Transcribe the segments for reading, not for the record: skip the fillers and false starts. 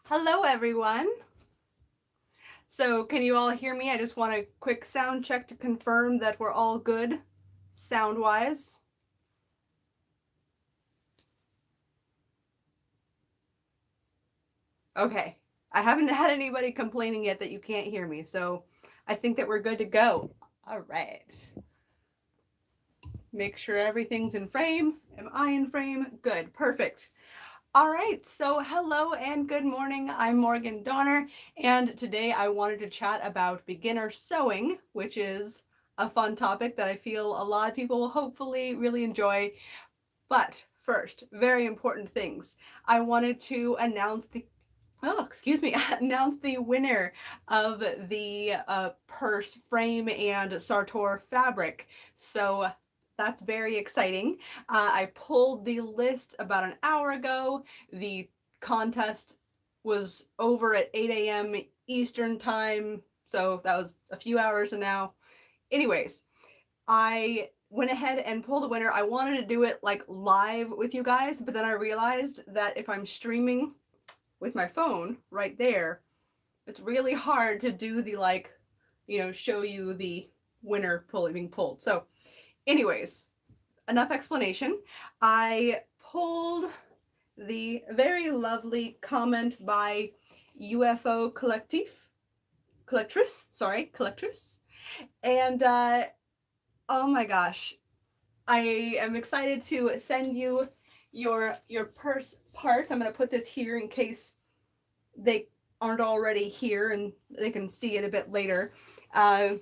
Hello, everyone. So, can you all hear me? I just want a quick sound check to confirm that we're all good sound wise. Okay. I haven't had anybody complaining yet that you can't hear me, so I think that we're good to go. All right. Make sure everything's in frame. Am I in frame? Good. Perfect. All right, so hello and good morning. I'm Morgan Donner, and today I wanted to chat about beginner sewing, which is a fun topic that I feel a lot of people will hopefully really enjoy. But first, very important things. I wanted to announce announce the winner of the purse frame and sartor fabric. So that's very exciting. I pulled the list about an hour ago. The contest was over at 8 a.m. Eastern time, so that was a few hours from now. Anyways, I went ahead and pulled the winner. I wanted to do it like live with you guys, but then I realized that if I'm streaming with my phone right there, it's really hard to do the show you the winner being pulled. So, anyways, enough explanation. I pulled the very lovely comment by UFO collectress, and oh my gosh, I am excited to send you your purse parts. I'm gonna put this here in case they aren't already here and they can see it a bit later. Uh,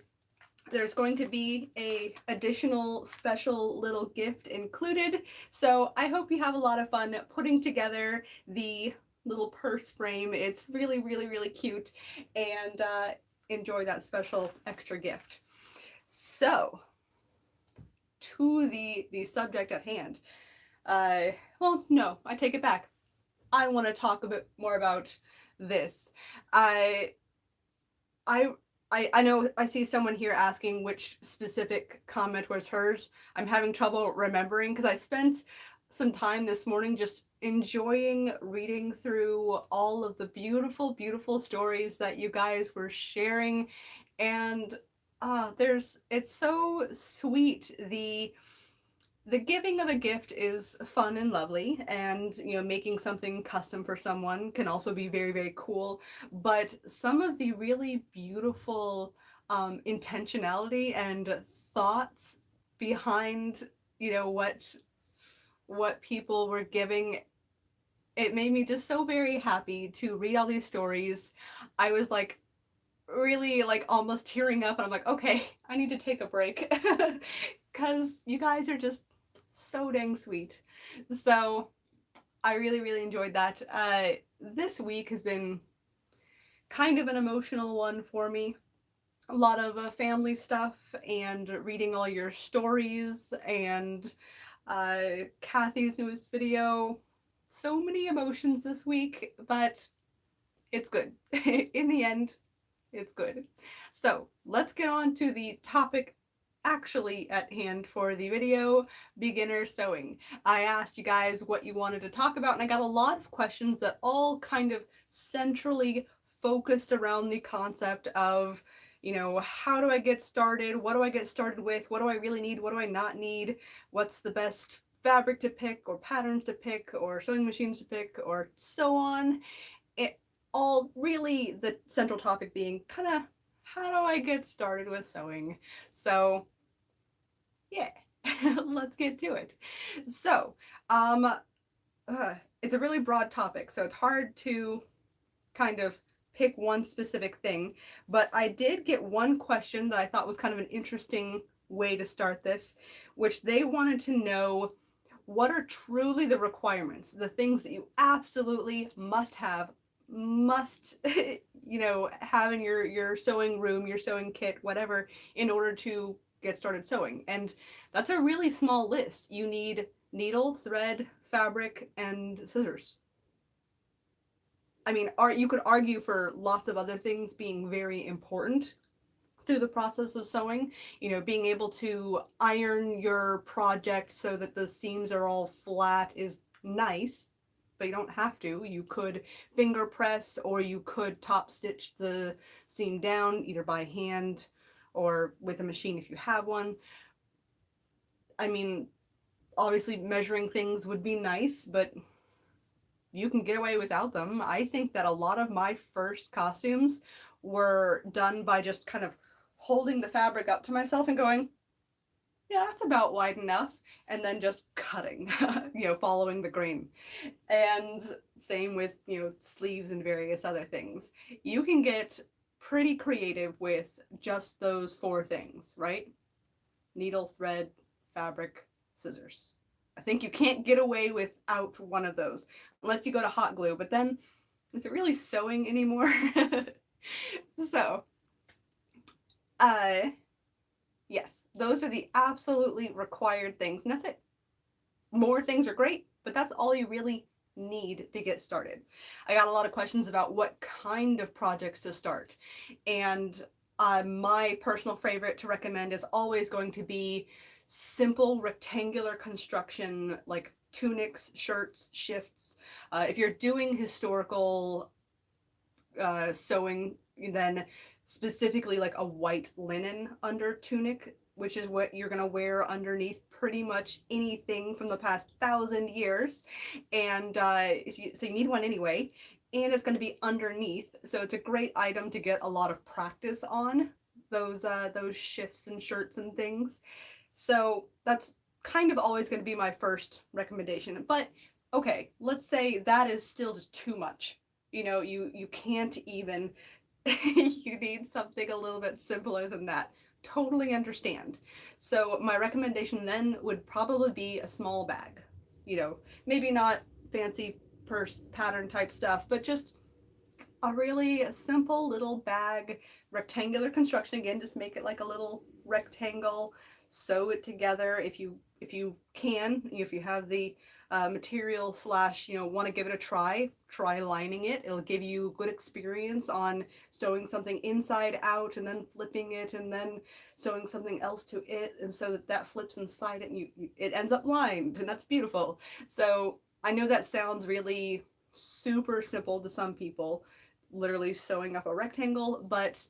there's going to be a additional special little gift included. So I hope you have a lot of fun putting together the little purse frame. It's really, really, really cute, and enjoy that special extra gift. So to the subject at hand. Well, no, I take it back. I want to talk a bit more about this. I I I know I see someone here asking which specific comment was hers. I'm having trouble remembering because I spent some time this morning just enjoying reading through all of the beautiful, beautiful stories that you guys were sharing, and there's it's so sweet. The giving of a gift is fun and lovely, and making something custom for someone can also be very, very cool, but some of the really beautiful intentionality and thoughts behind what people were giving, it made me just so very happy to read all these stories. I was like really like almost tearing up, and I'm like, okay, I need to take a break because you guys are just so dang sweet. So I really, really enjoyed that. This week has been kind of an emotional one for me. A lot of family stuff and reading all your stories and Kathy's newest video. So many emotions this week, but it's good. In the end, it's good. So let's get on to the topic actually at hand for the video, beginner sewing. I asked you guys what you wanted to talk about, and I got a lot of questions that all kind of centrally focused around the concept of, how do I get started? What do I get started with? What do I really need? What do I not need? What's the best fabric to pick, or patterns to pick, or sewing machines to pick, or so on? It all really the central topic being kind of, how do I get started with sewing? So yeah, let's get to it. So, um, it's a really broad topic, so it's hard to kind of pick one specific thing. But I did get one question that I thought was kind of an interesting way to start this, which they wanted to know, what are truly the requirements, the things that you absolutely must have in your sewing room, your sewing kit, whatever, in order to get started sewing. And that's a really small list. You need needle, thread, fabric, and scissors. I mean, you could argue for lots of other things being very important through the process of sewing. Being able to iron your project so that the seams are all flat is nice, but you don't have to. You could finger press, or you could top stitch the seam down either by hand or with a machine if you have one. I mean, obviously measuring things would be nice, but you can get away without them. I think that a lot of my first costumes were done by just kind of holding the fabric up to myself and going, yeah, that's about wide enough, and then just cutting, following the grain. And same with, sleeves and various other things. You can get pretty creative with just those four things, right? Needle, thread, fabric, scissors. I think you can't get away without one of those unless you go to hot glue, but then is it really sewing anymore? So, uh, yes, those are the absolutely required things, and that's it. More things are great, but that's all you really need to get started. I got a lot of questions about what kind of projects to start, and my personal favorite to recommend is always going to be simple rectangular construction like tunics, shirts, shifts. If you're doing historical sewing, then specifically like a white linen under tunic, which is what you're gonna wear underneath pretty much anything from the past 1,000 years. And so you need one anyway, and it's gonna be underneath. So it's a great item to get a lot of practice on those shifts and shirts and things. So that's kind of always going to be my first recommendation. But okay, let's say that is still just too much. You can't even you need something a little bit simpler than that. Totally understand. So my recommendation then would probably be a small bag. Maybe not fancy purse pattern type stuff, but just a really simple little bag, rectangular construction. Again, just make it like a little rectangle, sew it together if you can, if you have the material slash want to give it a try lining it. It'll give you good experience on sewing something inside out and then flipping it and then sewing something else to it, and so that flips inside it and it ends up lined, and that's beautiful. So I know that sounds really super simple to some people, literally sewing up a rectangle, but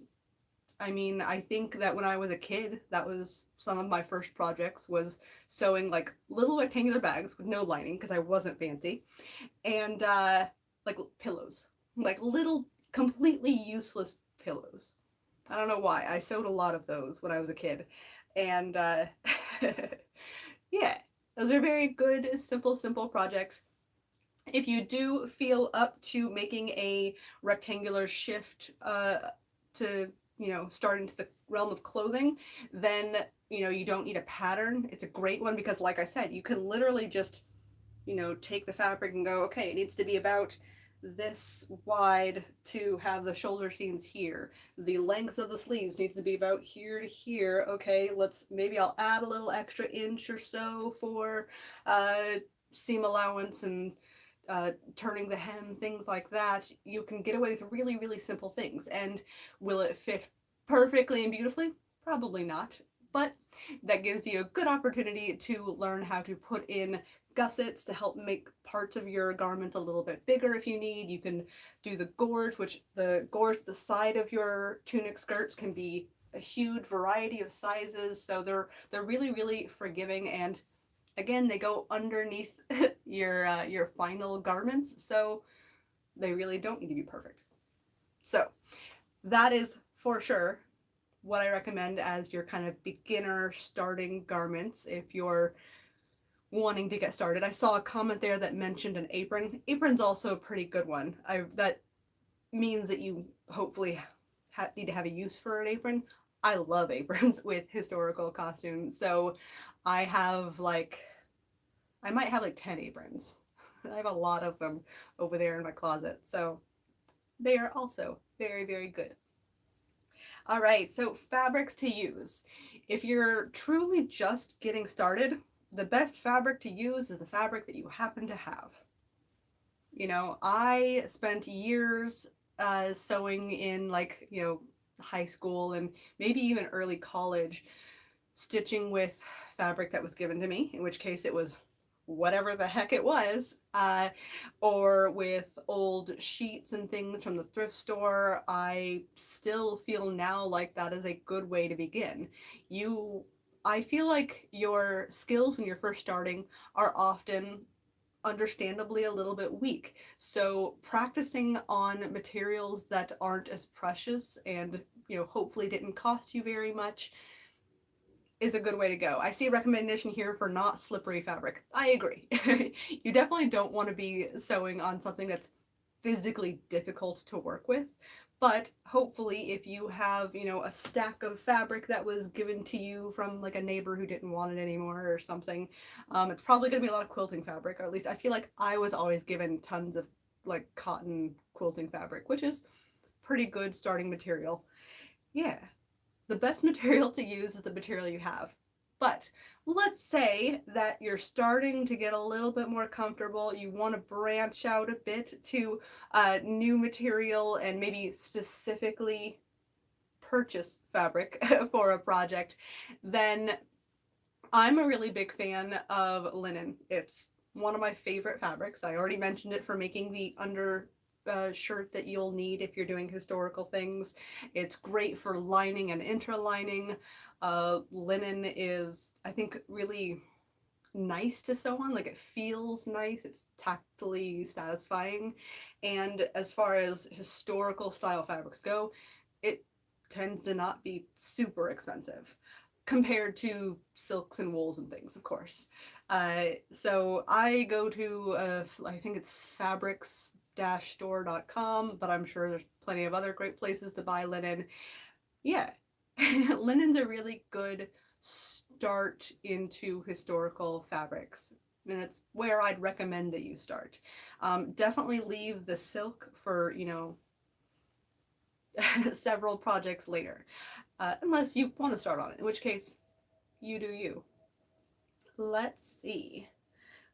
I mean, I think that when I was a kid, that was some of my first projects, was sewing like little rectangular bags with no lining because I wasn't fancy, and like pillows, like little completely useless pillows. I don't know why. I sewed a lot of those when I was a kid, and yeah, those are very good, simple projects. If you do feel up to making a rectangular shift to start into the realm of clothing, then you don't need a pattern. It's a great one because, like I said, you can literally just take the fabric and go, okay, it needs to be about this wide to have the shoulder seams here. The length of the sleeves needs to be about here to here. Okay, maybe I'll add a little extra inch or so for seam allowance and turning the hem, things like that. You can get away with really, really simple things. And will it fit perfectly and beautifully? Probably not. But that gives you a good opportunity to learn how to put in gussets to help make parts of your garments a little bit bigger if you need. You can do the gores, which the side of your tunic skirts can be a huge variety of sizes. So they're really, really forgiving, and again, they go underneath your final garments, so they really don't need to be perfect. So that is for sure what I recommend as your kind of beginner starting garments if you're wanting to get started. I saw a comment there that mentioned an apron. Apron's also a pretty good one. That means that you hopefully need to have a use for an apron. I love aprons with historical costumes, so I might have like 10 aprons. I have a lot of them over there in my closet, so they are also very, very good. All right, so fabrics to use. If you're truly just getting started, the best fabric to use is the fabric that you happen to have. I spent years sewing in high school and maybe even early college, stitching with fabric that was given to me, in which case it was whatever the heck it was, or with old sheets and things from the thrift store. I still feel now like that is a good way to begin. You, I feel like your skills when you're first starting are often understandably a little bit weak. So practicing on materials that aren't as precious and hopefully didn't cost you very much is a good way to go. I see a recommendation here for not slippery fabric. I agree. You definitely don't want to be sewing on something that's physically difficult to work with. But hopefully, if you have, a stack of fabric that was given to you from like a neighbor who didn't want it anymore or something, it's probably going to be a lot of quilting fabric, or at least I feel like I was always given tons of like cotton quilting fabric, which is pretty good starting material. Yeah, the best material to use is the material you have. But let's say that you're starting to get a little bit more comfortable. You want to branch out a bit to new material and maybe specifically purchase fabric for a project. Then I'm a really big fan of linen. It's one of my favorite fabrics. I already mentioned it for making the under shirt that you'll need if you're doing historical things. It's great for lining and interlining. Linen is, I think, really nice to sew on. Like, it feels nice, it's tactily satisfying. And as far as historical style fabrics go, it tends to not be super expensive compared to silks and wools and things, of course. So I go to, I think it's fabrics-store.com, but I'm sure there's plenty of other great places to buy linen. Yeah, linen's a really good start into historical fabrics. And it's where I'd recommend that you start. Definitely leave the silk for, several projects later, unless you want to start on it, in which case, you do you. Let's see.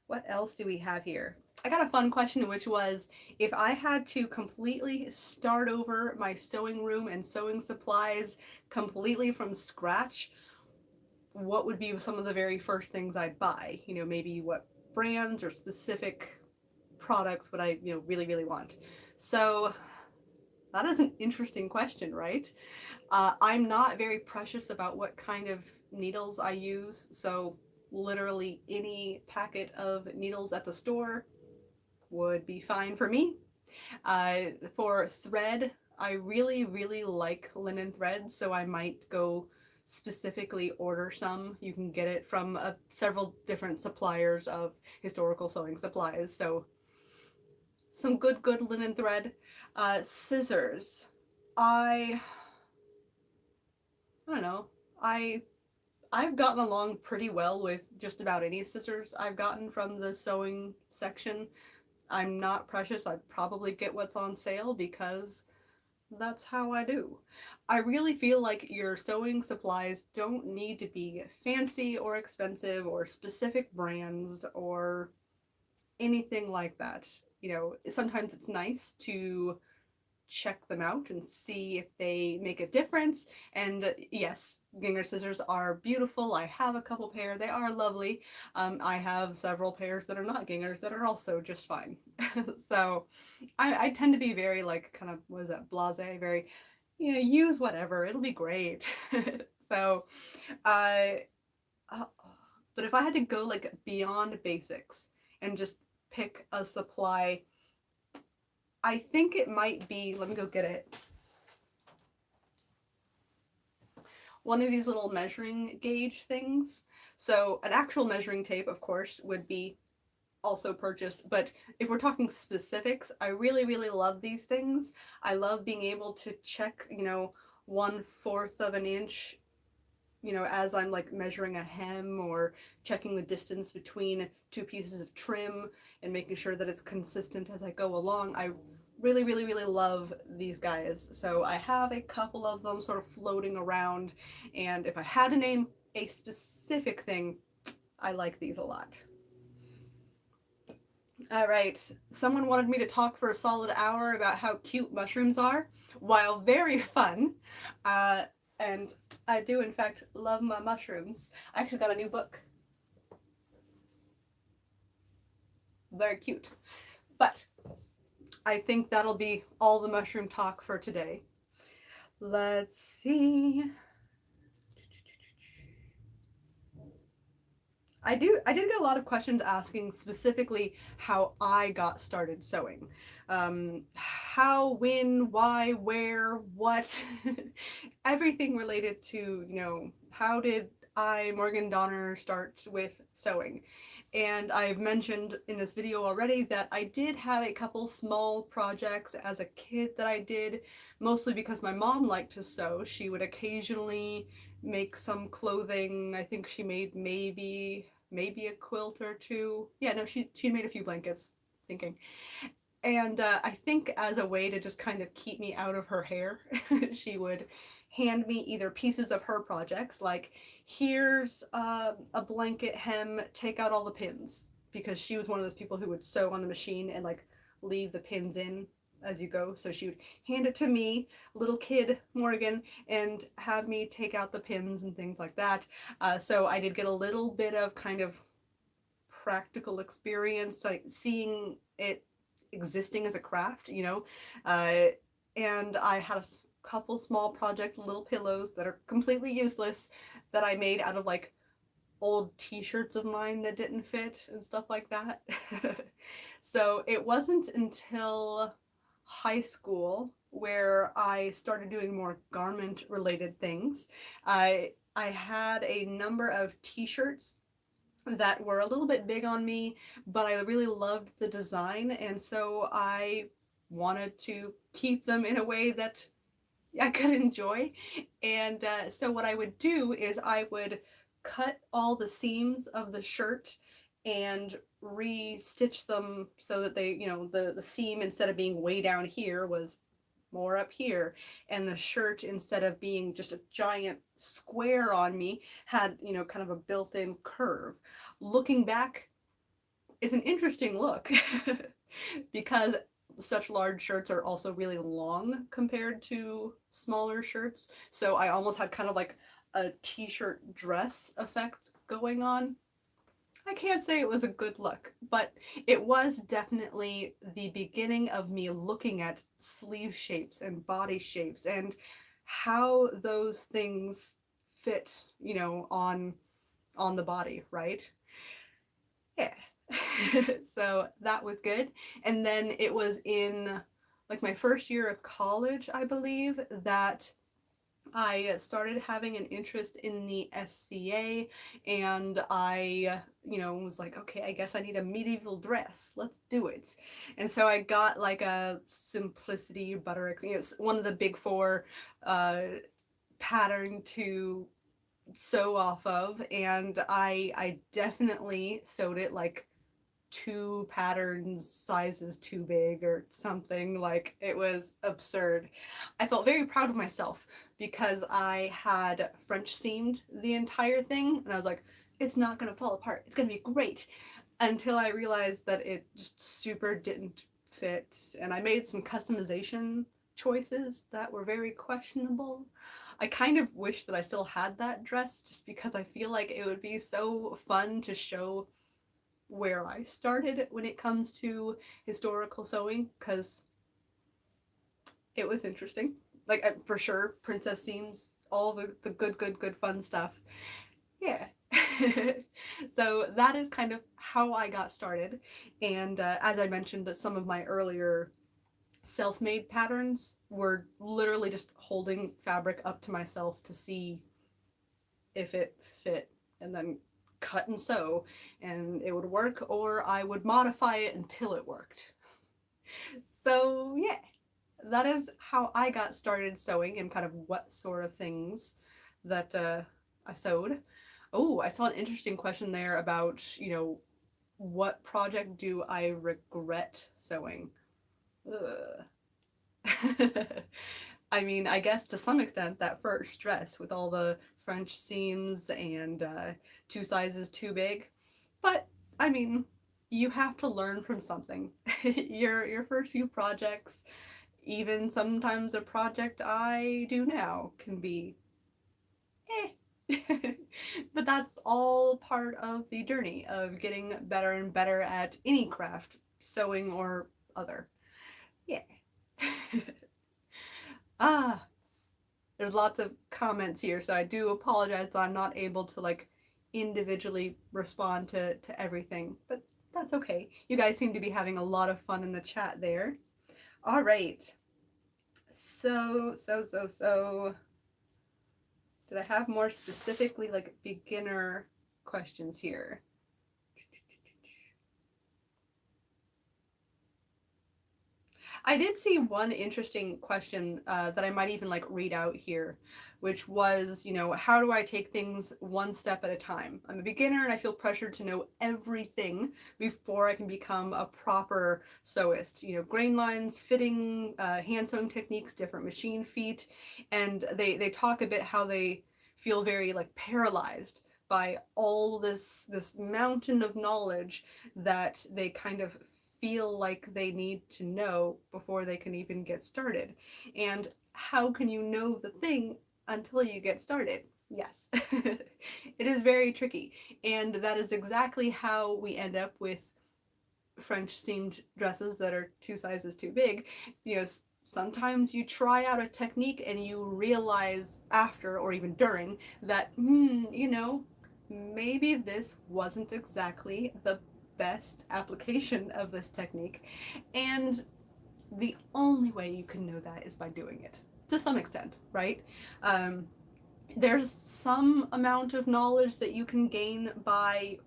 What else do we have here? I got a fun question, which was if I had to completely start over my sewing room and sewing supplies completely from scratch, what would be some of the very first things I'd buy? Maybe what brands or specific products would I, really, really want? So that is an interesting question, right? I'm not very precious about what kind of needles I use, so literally any packet of needles at the store would be fine for me. For thread, I really, really like linen thread, so I might go specifically order some. You can get it from several different suppliers of historical sewing supplies, so some good linen thread. Scissors. I I don't know. I I've gotten along pretty well with just about any scissors I've gotten from the sewing section. I'm not precious. I probably get what's on sale because that's how I do. I really feel like your sewing supplies don't need to be fancy or expensive or specific brands or anything like that. Sometimes it's nice to check them out and see if they make a difference. And yes, Ginger scissors are beautiful. I have a couple pair. They are lovely. I have several pairs that are not Gingers that are also just fine. So I tend to be very like kind of, what is that, blase, very, use whatever. It'll be great. So, uh, uh, but if I had to go like beyond basics and just pick a supply, I think it might be, let me go get it, one of these little measuring gauge things. So an actual measuring tape, of course, would be also purchased, but if we're talking specifics, I really, really love these things. I love being able to check, 1/4 of an inch, as I'm like measuring a hem or checking the distance between two pieces of trim and making sure that it's consistent as I go along. I really, really, really love these guys. So I have a couple of them sort of floating around, and if I had to name a specific thing, I like these a lot. All right, someone wanted me to talk for a solid hour about how cute mushrooms are. While very fun, uh, and I do in fact love my mushrooms. I actually got a new book. very cute. But I think that'll be all the mushroom talk for today. Let's see. I did get a lot of questions asking specifically how I got started sewing. How, when, why, where, what, everything related to, how did I, Morgan Donner, start with sewing. And I've mentioned in this video already that I did have a couple small projects as a kid that I did, mostly because my mom liked to sew. She would occasionally make some clothing. I think she made maybe a quilt or two. Yeah, no, she made a few blankets, thinking. And I think as a way to just kind of keep me out of her hair, she would hand me either pieces of her projects, like here's a blanket hem, take out all the pins, because she was one of those people who would sew on the machine and like leave the pins in as you go. So she would hand it to me, little kid Morgan, and have me take out the pins and things like that. So I did get a little bit of kind of practical experience, like seeing it existing as a craft, and I had a couple small project little pillows that are completely useless that I made out of like old t-shirts of mine that didn't fit and stuff like that. So it wasn't until high school where I started doing more garment related things. I had a number of t-shirts that were a little bit big on me, but I really loved the design, and so I wanted to keep them in a way that I could enjoy. And so what I would do is I would cut all the seams of the shirt and re-stitch them so that they, the seam, instead of being way down here, was more up here, and the shirt, instead of being just a giant square on me, had, kind of a built-in curve. Looking back, it's an interesting look because such large shirts are also really long compared to smaller shirts, so I almost had kind of like a t-shirt dress effect going on. I can't say it was a good look, but it was definitely the beginning of me looking at sleeve shapes and body shapes and how those things fit, on the body, right? Yeah. So that was good. And then it was in like my first year of college, I believe, that I started having an interest in the SCA, and I, was like, okay, I guess I need a medieval dress. Let's do it. And so I got like a Simplicity Butterick, it's one of the big four pattern to sew off of, and I definitely sewed it like 2 patterns sizes too big or something. Like, it was absurd. I felt very proud of myself because I had French seamed the entire thing, and I was like, it's not gonna fall apart, it's gonna be great, until I realized that it just super didn't fit, and I made some customization choices that were very questionable. I kind of wish that I still had that dress, just because I feel like it would be so fun to show where I started when it comes to historical sewing, because it was interesting. Like, for sure, princess seams, all the good fun stuff. Yeah. So that is kind of how I got started. And as I mentioned, that some of my earlier self-made patterns were literally just holding fabric up to myself to see if it fit, and then cut and sew, and it would work, or I would modify it until it worked. So yeah, that is how I got started sewing, and kind of what sort of things that I sewed. Oh, I saw an interesting question there about, what project do I regret sewing? Ugh. I mean, I guess to some extent that first dress with all the French seams and 2 sizes too big. But I mean, you have to learn from something. Your first few projects, even sometimes a project I do now, can be eh. But that's all part of the journey of getting better and better at any craft, sewing or other. Yeah. Ah, there's lots of comments here, so I do apologize that I'm not able to like individually respond to everything, but that's okay. You guys seem to be having a lot of fun in the chat there. All right. So. Did I have more specifically like beginner questions here? I did see one interesting question that I might even like read out here, which was, you know, how do I take things one step at a time? I'm a beginner and I feel pressured to know everything before I can become a proper sewist. You know, grain lines, fitting, hand sewing techniques, different machine feet, and they talk a bit how they feel very like paralyzed by all this mountain of knowledge that they kind of feel like they need to know before they can even get started. And how can you know the thing until you get started? Yes, it is very tricky. And that is exactly how we end up with French seamed dresses that are 2 sizes too big. You know, sometimes you try out a technique and you realize after or even during that, you know, maybe this wasn't exactly the best application of this technique. And the only way you can know that is by doing it to some extent, right? Um, there's some amount of knowledge that you can gain by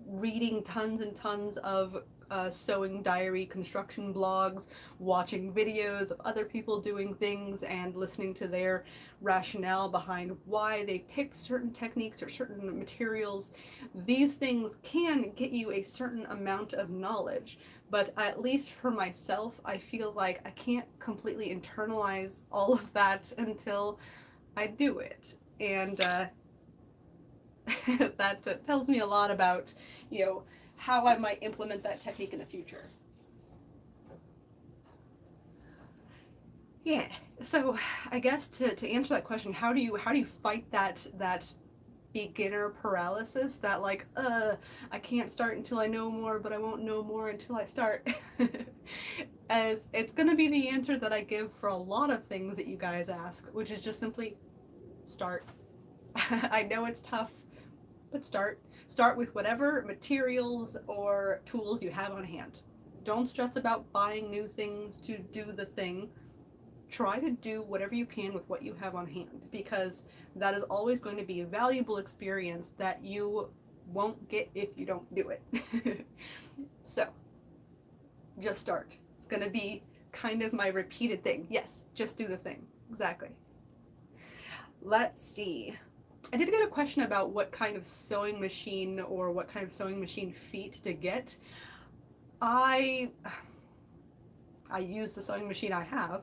reading tons and tons of sewing diary construction blogs, watching videos of other people doing things, and listening to their rationale behind why they picked certain techniques or certain materials. These things can get you a certain amount of knowledge, but at least for myself, I feel like I can't completely internalize all of that until I do it. And that tells me a lot about, you know, how I might implement that technique in the future. Yeah. So I guess to answer that question, how do you fight that beginner paralysis, that like I can't start until I know more, but I won't know more until I start. As it's going to be the answer that I give for a lot of things that you guys ask, which is just simply start. I know it's tough, but start. Start with whatever materials or tools you have on hand. Don't stress about buying new things to do the thing. Try to do whatever you can with what you have on hand, because that is always going to be a valuable experience that you won't get if you don't do it. So, just start. It's going to be kind of my repeated thing. Yes, just do the thing. Exactly. Let's see. I did get a question about what kind of sewing machine or what kind of sewing machine feet to get. I I use the sewing machine I have.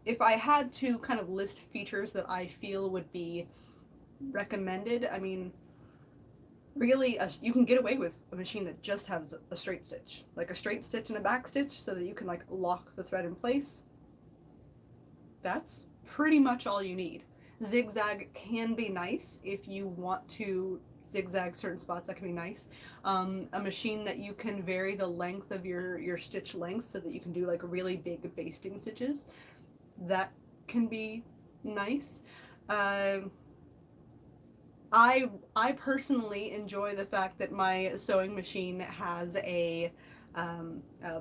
If I had to kind of list features that I feel would be recommended, I mean, really, you can get away with a machine that just has a straight stitch, like a straight stitch and a back stitch, so that you can like lock the thread in place. That's pretty much all you need. Zigzag can be nice if you want to zigzag certain spots. That can be nice. A machine that you can vary the length of your stitch length so that you can do like really big basting stitches. That can be nice. Um, I personally enjoy the fact that my sewing machine has a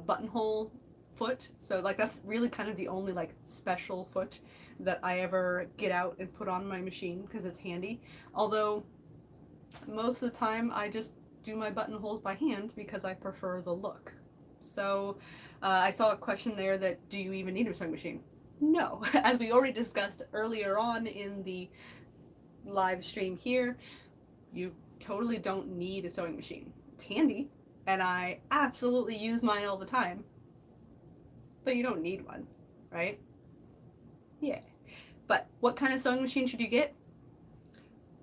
buttonhole foot. So like that's really kind of the only like special foot that I ever get out and put on my machine because it's handy. Although most of the time I just do my buttonholes by hand because I prefer the look. So I saw a question there that do you even need a sewing machine? No, as we already discussed earlier on in the live stream here, you totally don't need a sewing machine. It's handy, and I absolutely use mine all the time, but you don't need one, right? Yeah. But what kind of sewing machine should you get?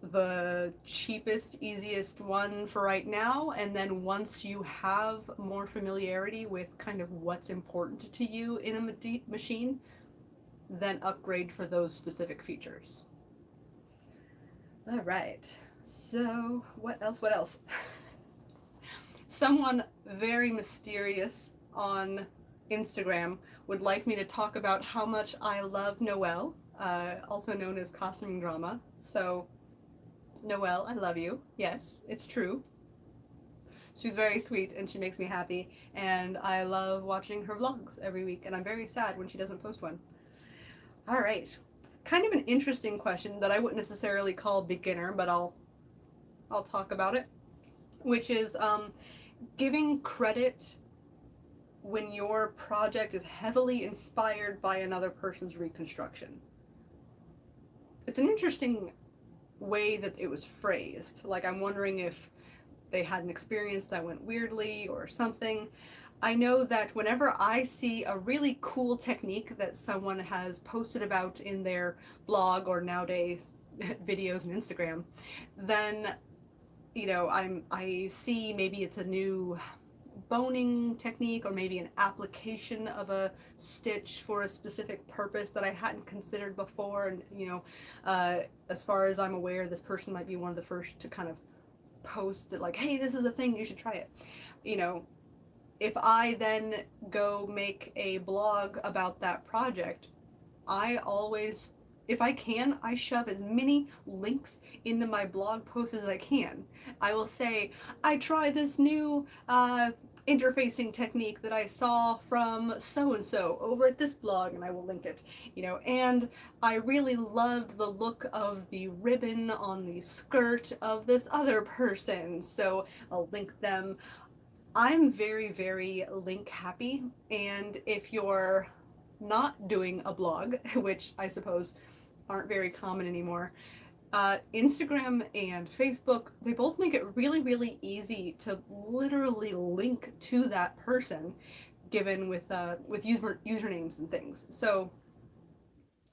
The cheapest, easiest one for right now, and then once you have more familiarity with kind of what's important to you in a machine, then upgrade for those specific features. All right. So, what else? What else? Someone very mysterious on Instagram would like me to talk about how much I love Noelle, also known as Costume Drama. So, Noelle, I love you. Yes, it's true. She's very sweet and she makes me happy, and I love watching her vlogs every week, and I'm very sad when she doesn't post one. All right. Kind of an interesting question that I wouldn't necessarily call beginner, but I'll talk about it, which is giving credit when your project is heavily inspired by another person's reconstruction. It's an interesting way that it was phrased. Like, I'm wondering if they had an experience that went weirdly or something. I know that whenever I see a really cool technique that someone has posted about in their blog or nowadays videos and Instagram, then I see maybe it's a new boning technique or maybe an application of a stitch for a specific purpose that I hadn't considered before. And as far as I'm aware, this person might be one of the first to kind of post it, like, hey, this is a thing, you should try it. You know, if I then go make a blog about that project, I always, if I can, I shove as many links into my blog posts as I can. I will say, I tried this new interfacing technique that I saw from so and so over at this blog, and I will link it. And I really loved the look of the ribbon on the skirt of this other person, so I'll link them. I'm very, very link happy, and if you're not doing a blog, which I suppose aren't very common anymore, Instagram and Facebook, they both make it really, really easy to literally link to that person, given with usernames and things. So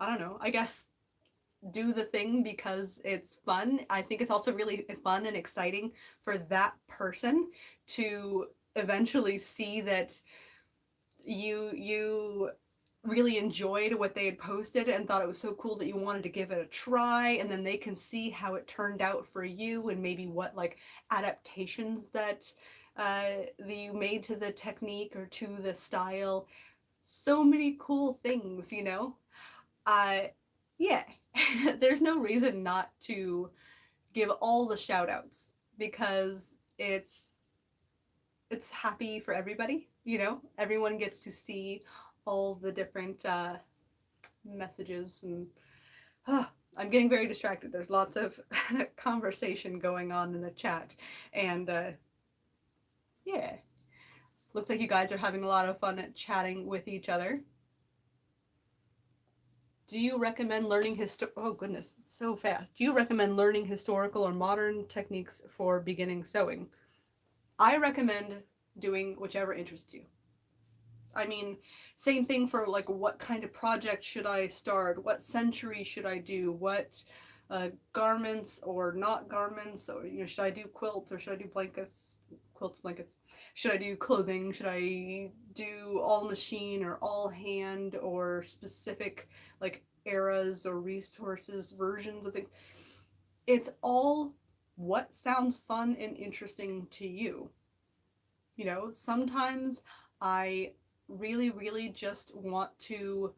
I don't know. I guess do the thing because it's fun. I think it's also really fun and exciting for that person to eventually see that you really enjoyed what they had posted and thought it was so cool that you wanted to give it a try, and then they can see how it turned out for you and maybe what like adaptations that you made to the technique or to the style. So many cool things, uh yeah. There's no reason not to give all the shout outs because it's happy for everybody, everyone gets to see all the different messages. And I'm getting very distracted. There's lots of conversation going on in the chat, and yeah, looks like you guys are having a lot of fun chatting with each other. Do you recommend learning oh goodness, so fast. Do you recommend learning historical or modern techniques for beginning sewing? I recommend doing whichever interests you. I mean, same thing for like what kind of project should I start? What century should I do? What garments or not garments? Or should I do quilts or should I do blankets? Quilts, blankets. Should I do clothing? Should I do all machine or all hand or specific like eras or resources versions of things? It's all what sounds fun and interesting to you. Sometimes I really, really just want to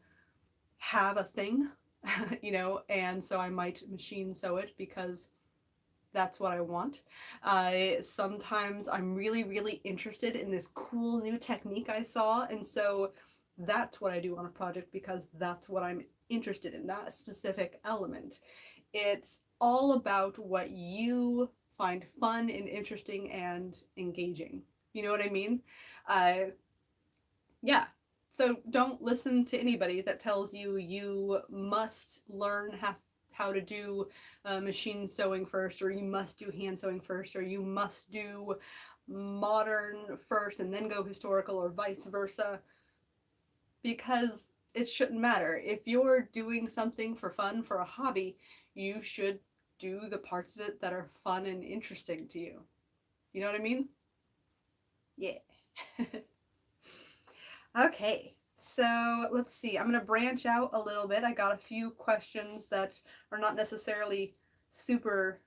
have a thing, and so I might machine sew it because that's what I want. Sometimes I'm really, really interested in this cool new technique I saw, and so that's what I do on a project because that's what I'm interested in, that specific element. It's all about what you find fun and interesting and engaging. You know what I mean? Uh, yeah. So don't listen to anybody that tells you you must learn how to do machine sewing first, or you must do hand sewing first, or you must do modern first and then go historical, or vice versa, because it shouldn't matter. If you're doing something for fun, for a hobby, you should do the parts of it that are fun and interesting to you. You know what I mean? Yeah. Okay, so let's see. I'm going to branch out a little bit. I got a few questions that are not necessarily super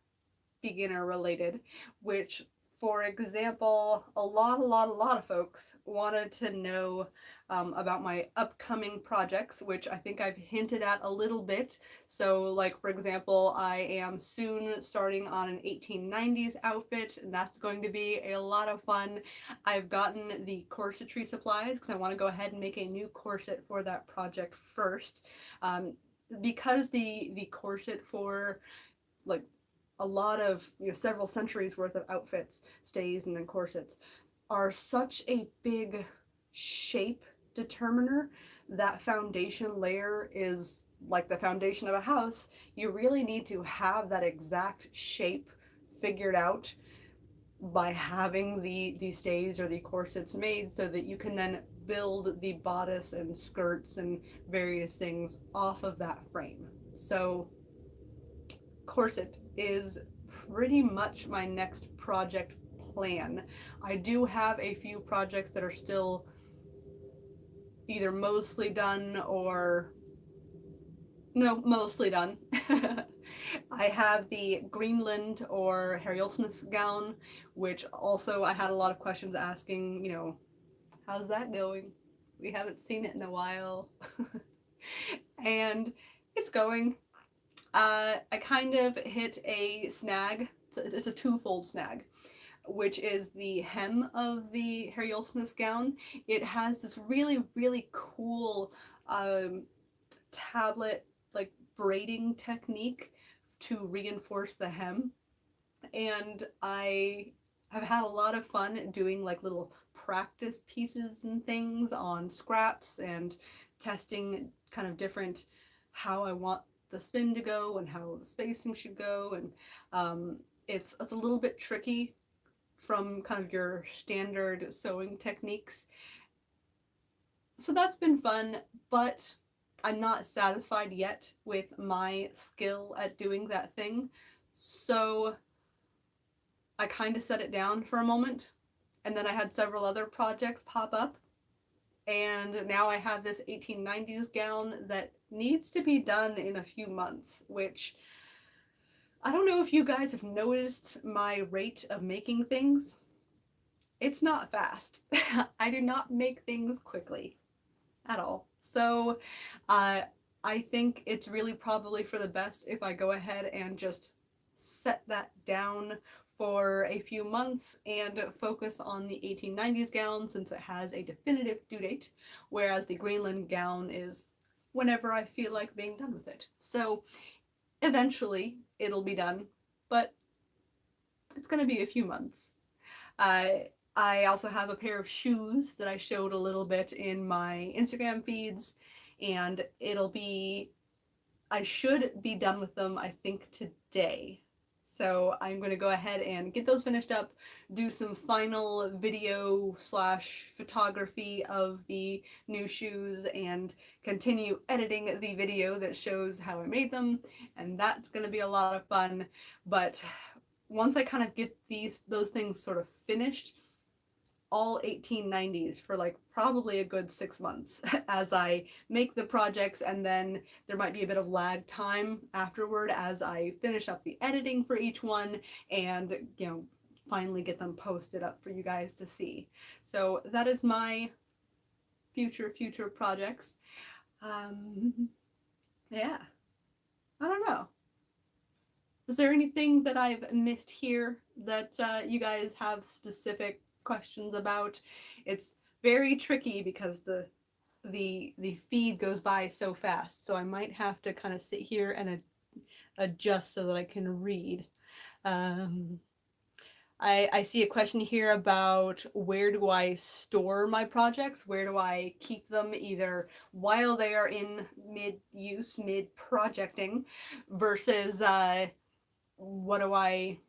beginner related, which, for example, a lot of folks wanted to know about my upcoming projects, which I think I've hinted at a little bit. So, like, for example, I am soon starting on an 1890s outfit, and that's going to be a lot of fun. I've gotten the corsetry supplies because I want to go ahead and make a new corset for that project first. Because the corset for, like, a lot of, several centuries worth of outfits, stays and then corsets, are such a big shape determiner. That foundation layer is like the foundation of a house. You really need to have that exact shape figured out by having the stays or the corsets made, so that you can then build the bodice and skirts and various things off of that frame. So corset is pretty much my next project plan. I do have a few projects that are still either mostly done or no, mostly done. I have the Greenland or Harjolsnes gown, which also I had a lot of questions asking, how's that going? We haven't seen it in a while. And it's going. I kind of hit a snag. It's a twofold snag, which is the hem of the Harjolsnes gown. It has this really, really cool tablet, like, braiding technique to reinforce the hem. And I have had a lot of fun doing, like, little practice pieces and things on scraps and testing kind of different, how I want the spin to go and how the spacing should go. And it's a little bit tricky from kind of your standard sewing techniques. So that's been fun, but I'm not satisfied yet with my skill at doing that thing. So I kind of set it down for a moment, and then I had several other projects pop up, and now I have this 1890s gown that needs to be done in a few months, which I don't know if you guys have noticed my rate of making things. It's not fast. I do not make things quickly at all. So I think it's really probably for the best if I go ahead and just set that down for a few months and focus on the 1890s gown, since it has a definitive due date, whereas the Greenland gown is whenever I feel like being done with it. So eventually it'll be done, but it's going to be a few months. I also have a pair of shoes that I showed a little bit in my Instagram feeds, and I should be done with them, I think, today. So I'm going to go ahead and get those finished up, do some final video slash photography of the new shoes, and continue editing the video that shows how I made them, and that's going to be a lot of fun. But once I kind of get those things sort of finished, all 1890s for like probably a good 6 months as I make the projects, and then there might be a bit of lag time afterward as I finish up the editing for each one and finally get them posted up for you guys to see. So that is my future projects. Yeah, I don't know. Is there anything that I've missed here that you guys have specific questions about? It's very tricky because the feed goes by so fast, so I might have to kind of sit here and adjust so that I can read. I see a question here about where do I store my projects? Where do I keep them, either while they are in mid-use, mid-projecting, versus what do I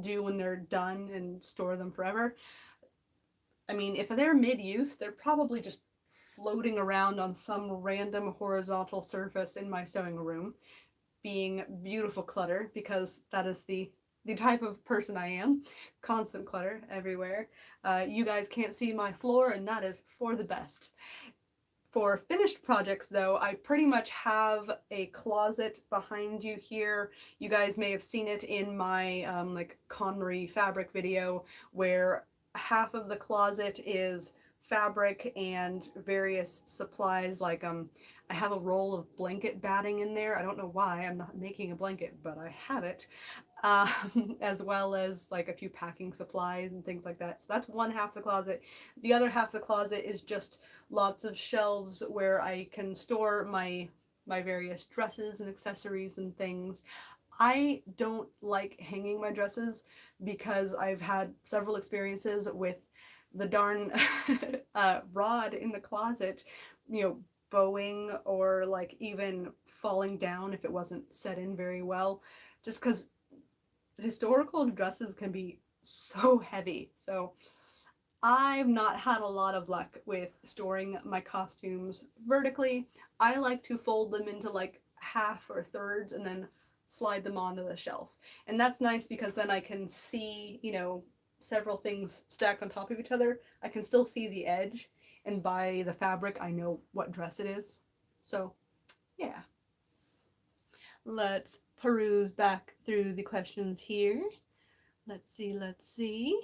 do when they're done and store them forever? I mean, if they're mid-use, they're probably just floating around on some random horizontal surface in my sewing room, being beautiful clutter, because that is the type of person I am. Constant clutter everywhere. You guys can't see my floor, and that is for the best. For finished projects though, I pretty much have a closet behind you here. You guys may have seen it in my like KonMari fabric video, where half of the closet is fabric and various supplies like I have a roll of blanket batting in there. I don't know why I'm not making a blanket, but I have it. As well as like a few packing supplies and things like that. So that's one half of the closet. The other half of the closet is just lots of shelves where I can store my various dresses and accessories and things. I don't like hanging my dresses because I've had several experiences with the darn rod in the closet, you know, bowing or like even falling down if it wasn't set in very well, just because historical dresses can be so heavy. So I've not had a lot of luck with storing my costumes vertically. I like to fold them into like half or thirds and then slide them onto the shelf. And that's nice because then I can see, you know, several things stacked on top of each other. I can still see the edge, and by the fabric, I know what dress it is. So, yeah. Let's peruse back through the questions here. Let's see.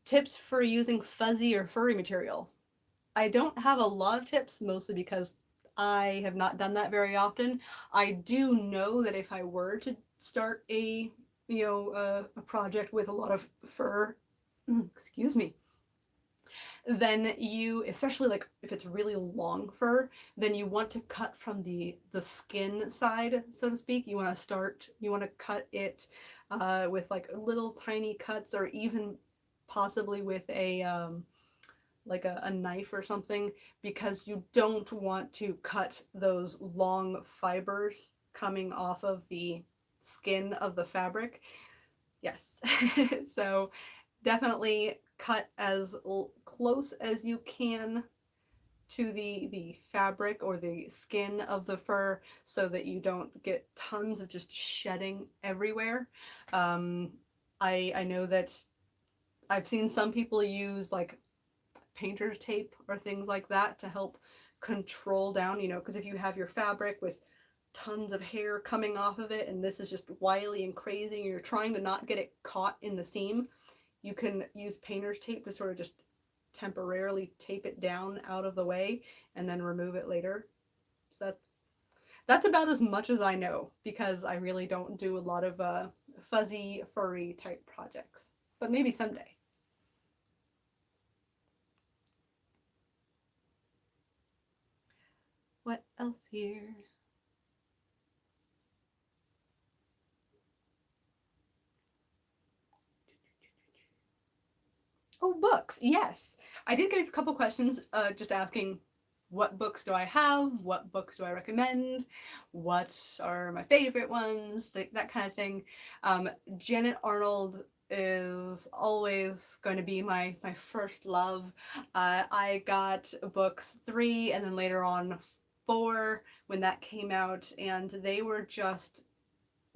Tips for using fuzzy or furry material. I don't have a lot of tips, mostly because I have not done that very often. I do know that if I were to start a project with a lot of fur, excuse me, then you, especially like if it's really long fur, then you want to cut from the skin side, so to speak. You want to cut it with like little tiny cuts, or even possibly with a like a knife or something, because you don't want to cut those long fibers coming off of the skin of the fabric. Yes. So definitely cut as close as you can to the fabric or the skin of the fur so that you don't get tons of just shedding everywhere. Um, I know that I've seen some people use like painter's tape or things like that to help control down, you know, because if you have your fabric with tons of hair coming off of it and this is just wily and crazy and you're trying to not get it caught in the seam, you can use painter's tape to sort of just temporarily tape it down out of the way and then remove it later. So that's about as much as I know, because I really don't do a lot of fuzzy, furry type projects. But maybe someday. What else here? Oh, books. Yes. I did get a couple questions just asking what books do I have? What books do I recommend? What are my favorite ones? That kind of thing. Janet Arnold is always going to be my first love. I got books 3 and then later on 4 when that came out, and they were just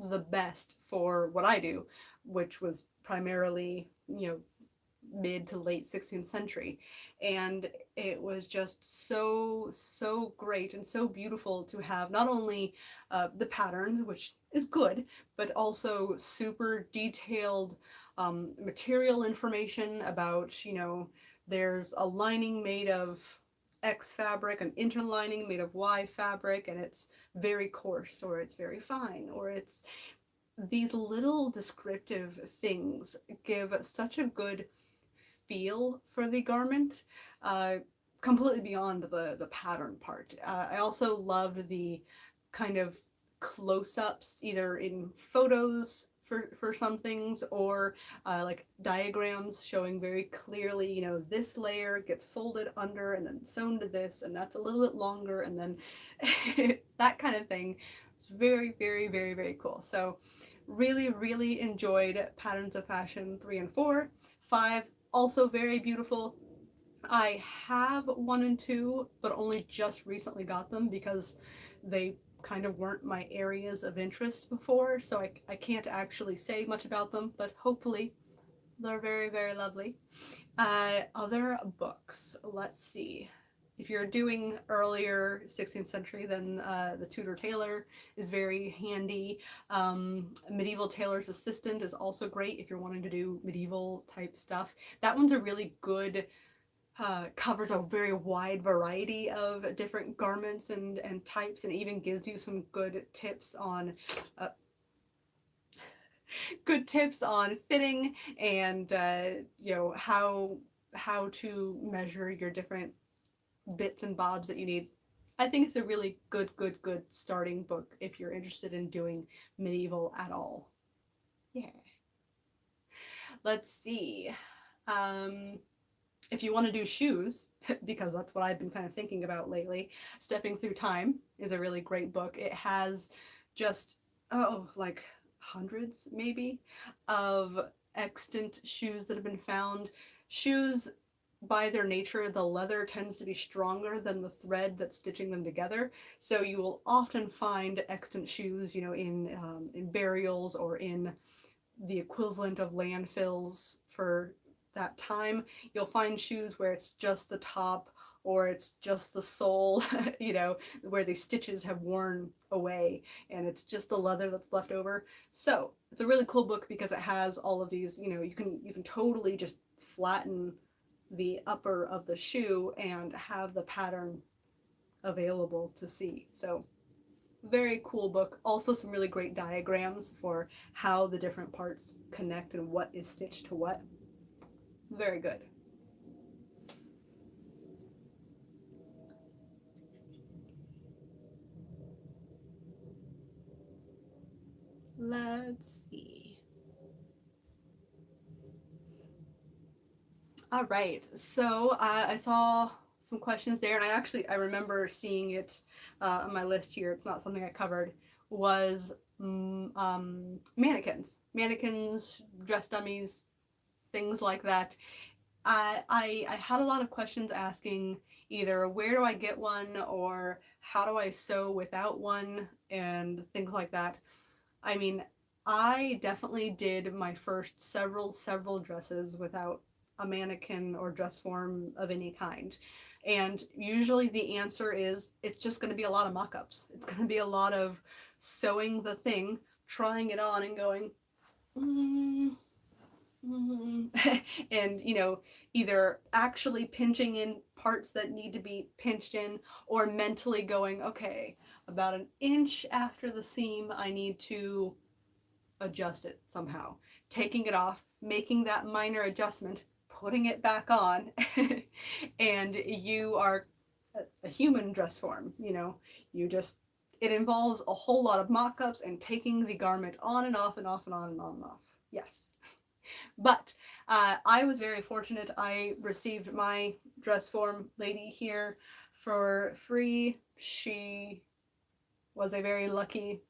the best for what I do, which was primarily, you know, mid to late 16th century. And it was just so great and so beautiful to have not only the patterns, which is good, but also super detailed material information about, you know, there's a lining made of X fabric, an interlining made of Y fabric, and it's very coarse or it's very fine, or it's these little descriptive things give such a good feel for the garment, uh, completely beyond the pattern part. I also loved the kind of close-ups, either in photos for some things, or like diagrams showing very clearly, you know, this layer gets folded under and then sewn to this, and that's a little bit longer, and then that kind of thing. It's very cool. So really enjoyed Patterns of Fashion 3 and 4. 5, also very beautiful. I have 1 and 2, but only just recently got them because they kind of weren't my areas of interest before, so I can't actually say much about them, but hopefully They're very, very lovely. Other books, let's see. If you're doing earlier 16th century, then the Tudor Tailor is very handy. Medieval Tailor's Assistant is also great if you're wanting to do medieval type stuff. That one's a really good, covers a very wide variety of different garments and types, and even gives you some uh, good tips on fitting and how to measure your different bits and bobs that you need. I think it's a really good starting book if you're interested in doing medieval at all. Yeah. Let's see. Um, if you want to do shoes, because that's what I've been kind of thinking about lately, Stepping Through Time is a really great book. It has just, like hundreds maybe of extant shoes that have been found. Shoes, by their nature, the leather tends to be stronger than the thread that's stitching them together. So you will often find extant shoes, in burials or in the equivalent of landfills for that time. You'll find shoes where it's just the top or it's just the sole, where the stitches have worn away and it's just the leather that's left over. So it's a really cool book because it has all of these, you can totally just flatten the upper of the shoe and have the pattern available to see. So very cool book. Also some really great diagrams for how the different parts connect and what is stitched to what. Very good. Let's see. All right. So I saw some questions there, and I remember seeing it on my list here. It's not something I covered. Was mannequins, dress dummies, things like that. I had a lot of questions asking either where do I get one or how do I sew without one and things like that. I mean, I definitely did my first several dresses without a mannequin or dress form of any kind. And usually the answer is it's just going to be a lot of mock ups. It's going to be a lot of sewing the thing, trying it on, and going, mm, and either actually pinching in parts that need to be pinched in or mentally going, okay, about an inch after the seam I need to adjust it somehow, taking it off, making that minor adjustment, putting it back on, and you are a human dress form. You just, it involves a whole lot of mock-ups and taking the garment on and off and off and on and on and off. Yes. But I was very fortunate. I received my dress form lady here for free. She was a very lucky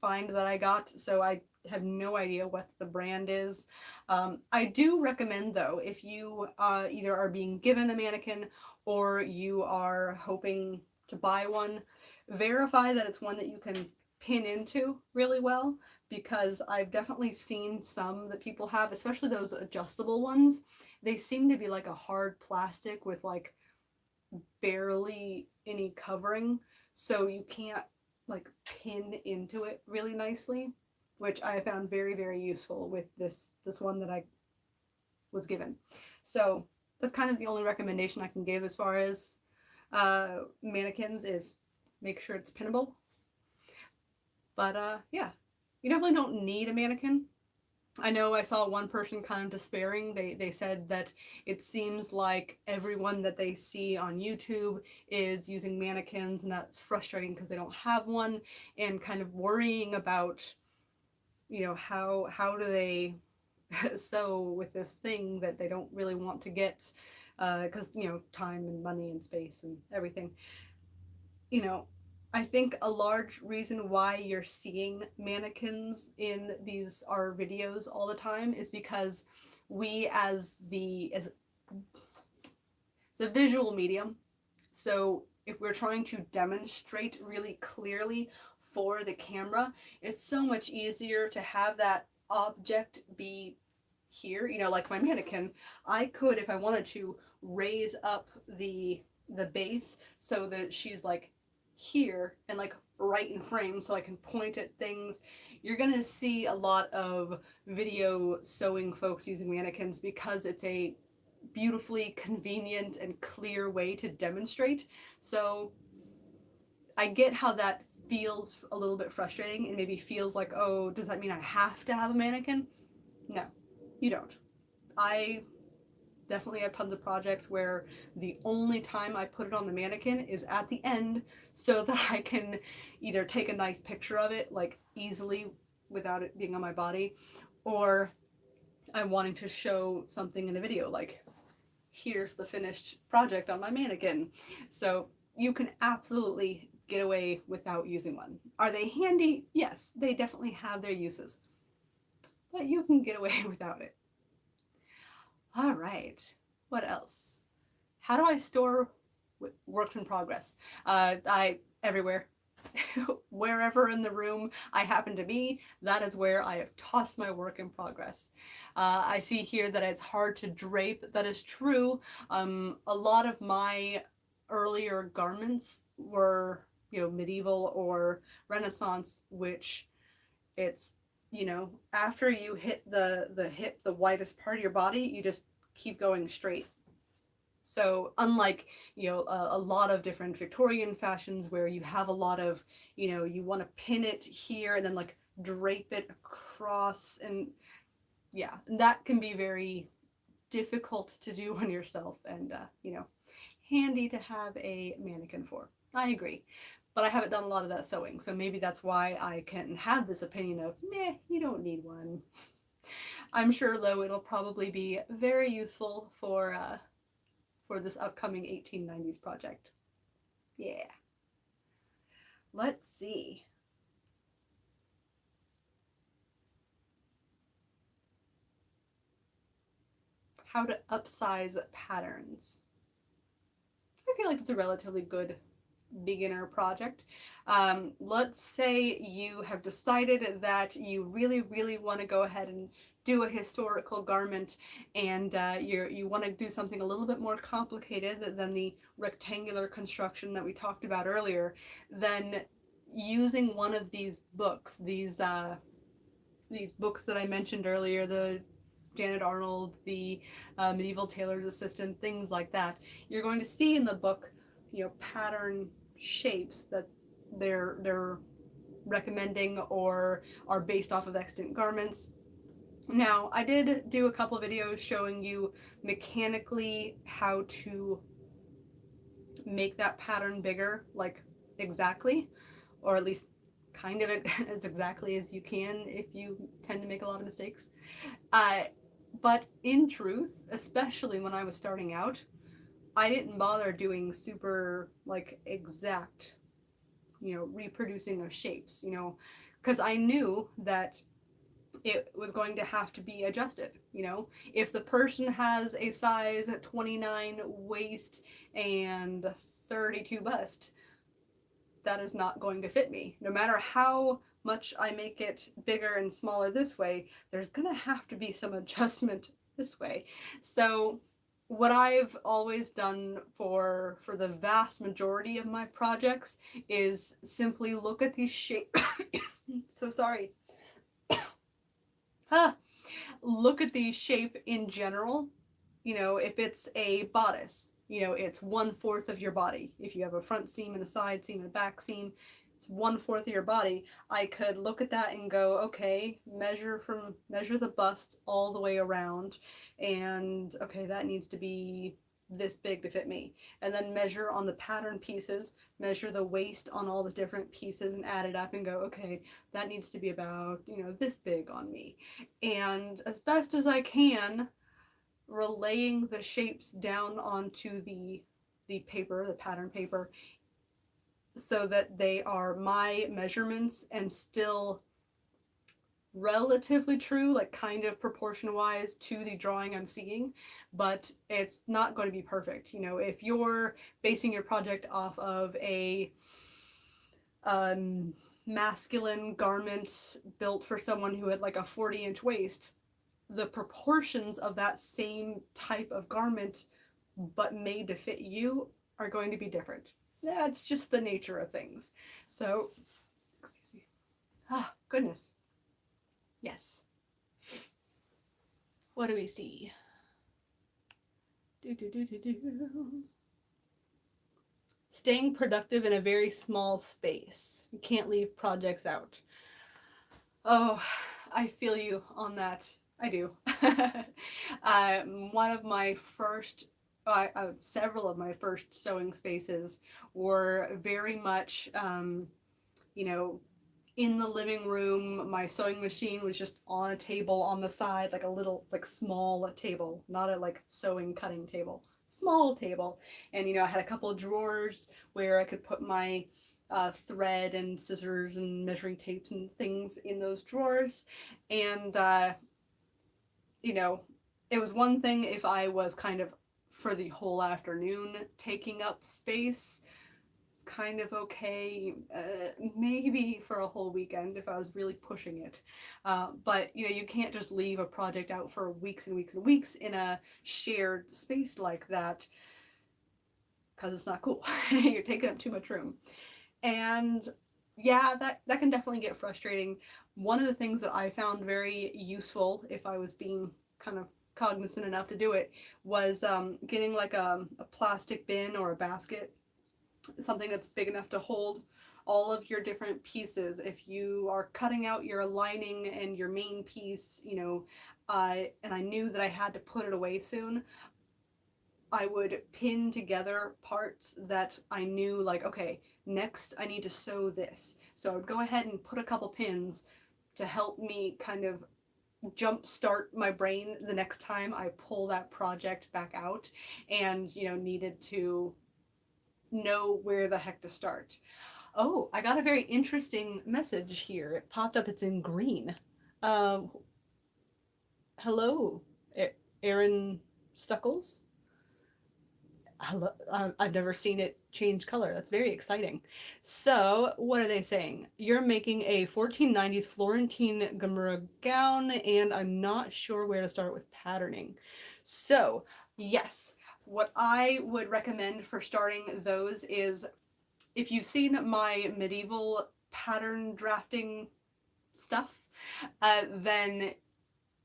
find that I got, so I have no idea what the brand is. I do recommend, though, if you either are being given a mannequin or you are hoping to buy one, verify that it's one that you can pin into really well, because I've definitely seen some that people have, especially those adjustable ones. They seem to be like a hard plastic with like barely any covering, so you can't like pin into it really nicely, which I found very, very useful with this one that I was given. So that's kind of the only recommendation I can give as far as mannequins is make sure it's pinnable. But yeah, you definitely don't need a mannequin. I know I saw one person kind of despairing. They said that it seems like everyone that they see on YouTube is using mannequins, and that's frustrating because they don't have one, and kind of worrying about, how do they sew with this thing that they don't really want to get, because, time and money and space and everything. you know, I think a large reason why you're seeing mannequins in these our videos all the time is because we as it's a visual medium. So if we're trying to demonstrate really clearly for the camera, it's so much easier to have that object be here, you know, like my mannequin, I could, if I wanted to, raise up the base so that she's like here and like right in frame so I can point at things. You're gonna see a lot of video sewing folks using mannequins because it's a beautifully convenient and clear way to demonstrate. So I get how that feels a little bit frustrating and maybe feels like, oh, does that mean I have to have a mannequin? No, you don't. I definitely have tons of projects where the only time I put it on the mannequin is at the end so that I can either take a nice picture of it, like easily without it being on my body, or I'm wanting to show something in a video, like here's the finished project on my mannequin. So you can absolutely get away without using one. Are they handy? Yes, they definitely have their uses, but you can get away without it. All right, what else? How do I store works in progress? I everywhere. Wherever in the room I happen to be, that is where I have tossed my work in progress. I see here that it's hard to drape. That is true. A lot of my earlier garments were, you know, medieval or Renaissance, which it's, you know, after you hit the hip, the widest part of your body, you just keep going straight. So unlike, you know, a lot of different Victorian fashions where you have a lot of, you know, you want to pin it here and then like drape it across, and yeah, that can be very difficult to do on yourself, and you know, handy to have a mannequin for. I agree. But I haven't done a lot of that sewing, so maybe that's why I can have this opinion of, meh, you don't need one. I'm sure though it'll probably be very useful for this upcoming 1890s project. Yeah. Let's see. How to upsize patterns. I feel like it's a relatively good beginner project. Let's say you have decided that you really, really want to go ahead and do a historical garment, and you want to do something a little bit more complicated than the rectangular construction that we talked about earlier. Then using one of these books, these books that I mentioned earlier, the Janet Arnold, the Medieval Tailor's Assistant, things like that, you're going to see in the book, you know, pattern shapes that they're recommending or are based off of extant garments. Now, I did do a couple videos showing you mechanically how to make that pattern bigger, like exactly, or at least kind of it as exactly as you can if you tend to make a lot of mistakes. But in truth, especially when I was starting out, I didn't bother doing super like exact, you know, reproducing of shapes, you know, because I knew that it was going to have to be adjusted, you know. If the person has a size 29 waist and 32 bust, that is not going to fit me. No matter how much I make it bigger and smaller this way, there's going to have to be some adjustment this way. So what I've always done for the vast majority of my projects is simply look at these shapes. So sorry. Look at the shape in general. You know, if it's a bodice, you know, it's 1/4 of your body. If you have a front seam and a side seam and a back seam, it's 1/4 of your body. I could look at that and go, okay, measure the bust all the way around, and okay, that needs to be this big to fit me. And then measure on the pattern pieces, measure the waist on all the different pieces and add it up and go, okay, that needs to be about, you know, this big on me. And as best as I can, relaying the shapes down onto the paper, the pattern paper, so that they are my measurements and still relatively true, like kind of proportion wise to the drawing I'm seeing, but it's not going to be perfect. You know, if you're basing your project off of a masculine garment built for someone who had like a 40-inch waist, the proportions of that same type of garment but made to fit you are going to be different. That's just the nature of things. So, excuse me. Ah, goodness. Yes. What do we see? Do, do, do, do, do. Staying productive in a very small space. You can't leave projects out. Oh, I feel you on that. I do. One of my first, several of my first sewing spaces were very much, you know, in the living room. My sewing machine was just on a table on the side, like a little, like small table, not a like sewing cutting table, small table. And, you know, I had a couple of drawers where I could put my thread and scissors and measuring tapes and things in those drawers. And, you know, it was one thing if I was kind of for the whole afternoon taking up space. It's kind of okay, maybe for a whole weekend if I was really pushing it. But, you know, you can't just leave a project out for weeks and weeks and weeks in a shared space like that, because it's not cool. You're taking up too much room. And yeah, that can definitely get frustrating. One of the things that I found very useful, if I was being kind of cognizant enough to do it, was getting like a plastic bin or a basket, something that's big enough to hold all of your different pieces. If you are cutting out your lining and your main piece, you know, and I knew that I had to put it away soon, I would pin together parts that I knew, like, okay, next I need to sew this. So I would go ahead and put a couple pins to help me kind of jump start my brain the next time I pull that project back out and, you know, needed to know where the heck to start. Oh, I got a very interesting message here. It popped up. It's in green. Um, hello, Aaron Stuckles. Hello, I've never seen it change color. That's very exciting. So, what are they saying? You're making a 1490s Florentine Gamura gown, and I'm not sure where to start with patterning. So, yes, what I would recommend for starting those is, if you've seen my medieval pattern drafting stuff, then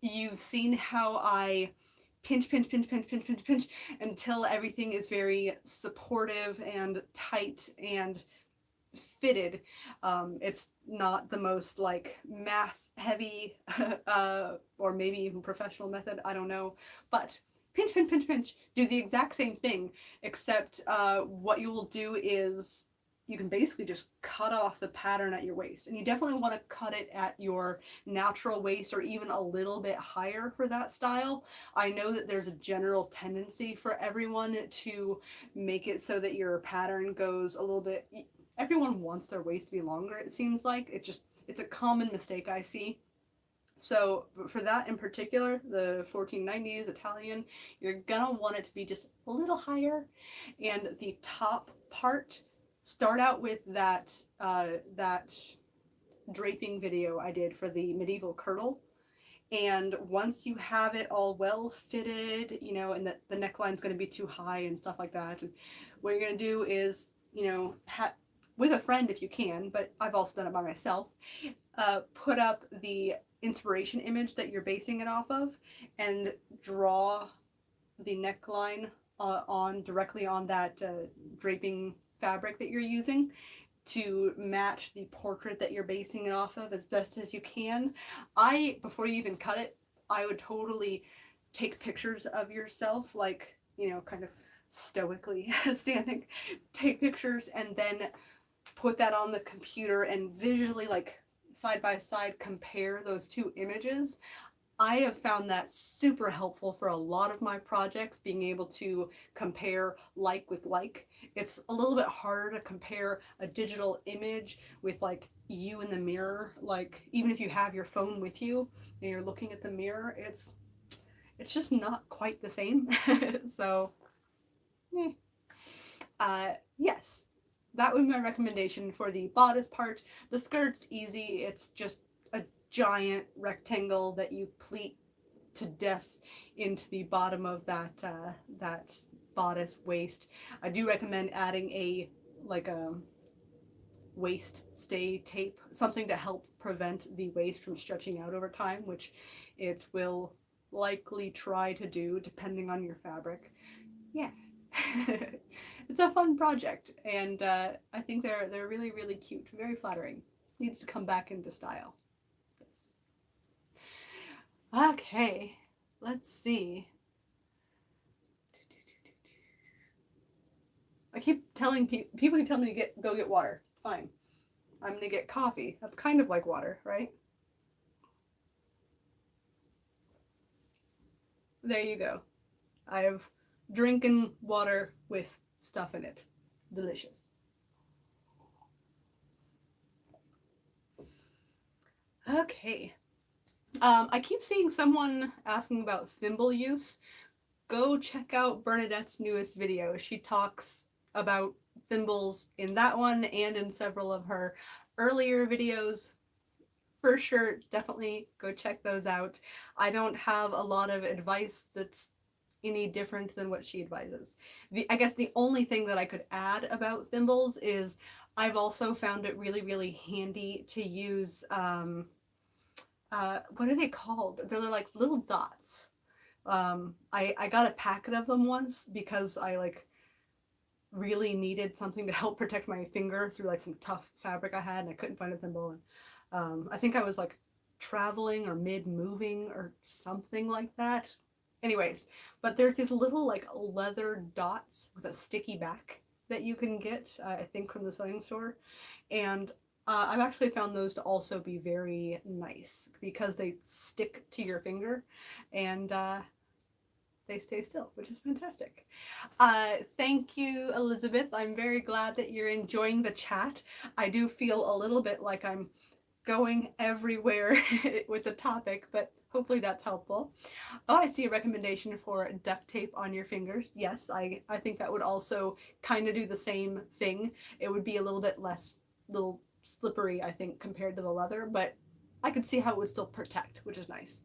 you've seen how I pinch, pinch, pinch, pinch, pinch, pinch, pinch until everything is very supportive and tight and fitted. It's not the most like math heavy or maybe even professional method, I don't know, but pinch, pinch, pinch, pinch, do the exact same thing, except what you will do is you can basically just cut off the pattern at your waist, and you definitely want to cut it at your natural waist or even a little bit higher for that style. I know that there's a general tendency for everyone to make it so that your pattern goes a little bit, everyone wants their waist to be longer, it seems like. It's a common mistake I see. So for that in particular, the 1490s Italian, you're gonna want it to be just a little higher, and the top part, start out with that draping video I did for the medieval kirtle. And once you have it all well fitted, you know, and the neckline's going to be too high and stuff like that, and what you're going to do is, you know, with a friend if you can, but I've also done it by myself, put up the inspiration image that you're basing it off of and draw the neckline on directly on that draping fabric that you're using to match the portrait that you're basing it off of as best as you can. Before you even cut it, I would totally take pictures of yourself, like, you know, kind of stoically standing, take pictures and then put that on the computer and visually, like, side by side compare those two images. I have found that super helpful for a lot of my projects, being able to compare like with like. It's a little bit harder to compare a digital image with like you in the mirror. Like, even if you have your phone with you and you're looking at the mirror, it's just not quite the same. So, yes, that would be my recommendation for the bodice part. The skirt's easy. It's just a giant rectangle that you pleat to death into the bottom of that bodice waist. I do recommend adding a like a waist stay tape, something to help prevent the waist from stretching out over time, which it will likely try to do depending on your fabric. Yeah. It's a fun project, and I think they're really really cute, very flattering. Needs to come back into style. Yes. Okay, let's see. I keep telling people keep telling me to go get water. Fine, I'm gonna get coffee. That's kind of like water, right? There you go. I have drinking water with stuff in it. Delicious. Okay. I keep seeing someone asking about thimble use. Go check out Bernadette's newest video. She talks about thimbles in that one and in several of her earlier videos. For sure, definitely go check those out. I don't have a lot of advice that's any different than what she advises. I guess the only thing that I could add about thimbles is I've also found it really, really handy to use, what are they called? They're like little dots. I got a packet of them once because I like really needed something to help protect my finger through like some tough fabric I had, and I couldn't find a thimble. And I think I was like traveling or mid moving or something like that. Anyways, but there's these little like leather dots with a sticky back that you can get, I think, from the sewing store, and I've actually found those to also be very nice because they stick to your finger, and they stay still, which is fantastic. Thank you, Elizabeth. I'm very glad that you're enjoying the chat. I do feel a little bit like I'm going everywhere with the topic, but hopefully that's helpful. Oh, I see a recommendation for duct tape on your fingers. Yes, I think that would also kind of do the same thing. It would be a little bit less, little slippery, I think, compared to the leather, but I could see how it would still protect, which is nice.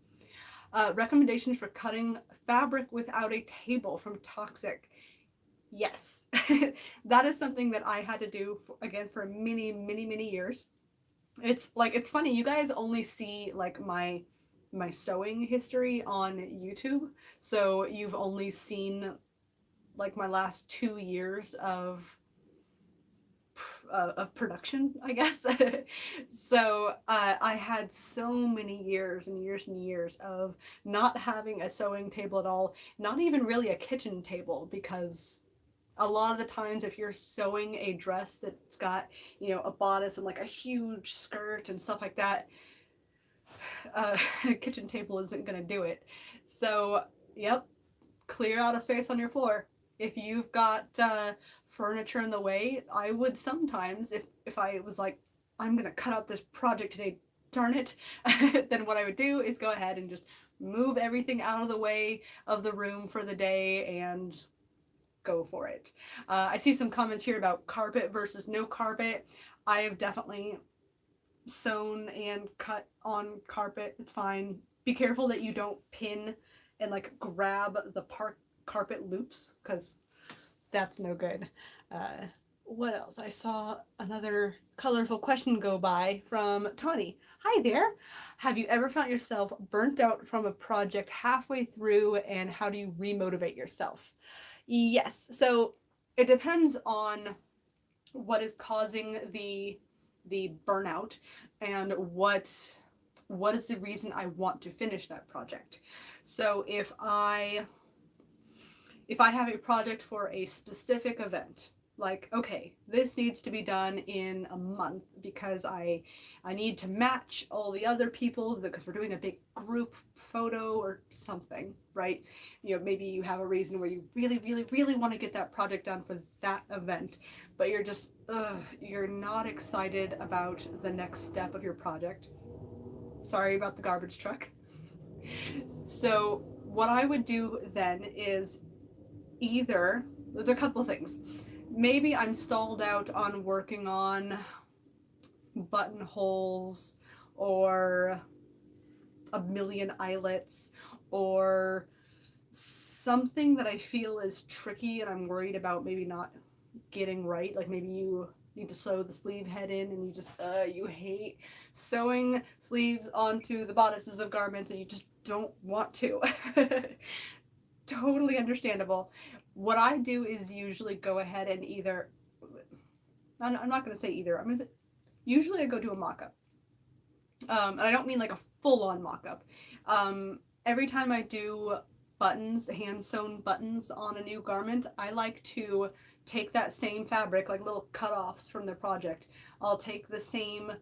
Recommendations for cutting fabric without a table from Toxic. Yes, that is something that I had to do again for many, many, many years. It's funny, you guys only see like my sewing history on YouTube, so you've only seen like my last 2 years of production, I guess. So I had so many years and years and years of not having a sewing table at all, not even really a kitchen table, because a lot of the times if you're sewing a dress that's got, a bodice and like a huge skirt and stuff like that, a kitchen table isn't going to do it. So, yep, clear out a space on your floor. If you've got furniture in the way, I would sometimes, if I was like, I'm going to cut out this project today, darn it, then what I would do is go ahead and just move everything out of the way of the room for the day and go for it. I see some comments here about carpet versus no carpet. I have definitely sewn and cut on carpet. It's fine. Be careful that you don't pin and like grab the carpet loops, because that's no good. What else? I saw another colorful question go by from Tawny. Hi there. Have you ever found yourself burnt out from a project halfway through, and how do you remotivate yourself? Yes. So it depends on what is causing the burnout and what is the reason I want to finish that project. So if I have a project for a specific event, like, okay, this needs to be done in a month because I need to match all the other people because we're doing a big group photo or something, right? Maybe you have a reason where you really, really, really want to get that project done for that event, but you're not excited about the next step of your project. Sorry about the garbage truck. So what I would do then is there's a couple things. Maybe I'm stalled out on working on buttonholes or a million eyelets, or something that I feel is tricky and I'm worried about maybe not getting right. Like maybe you need to sew the sleeve head in and you hate sewing sleeves onto the bodices of garments and you just don't want to. Totally understandable. What I do is usually go ahead and either, I'm not going to say either, I'm going to say, usually I go do a mock-up. And I don't mean like a full-on mock-up. Every time I do buttons, hand-sewn buttons on a new garment, I like to take that same fabric, like little cut-offs from the project. I'll take the same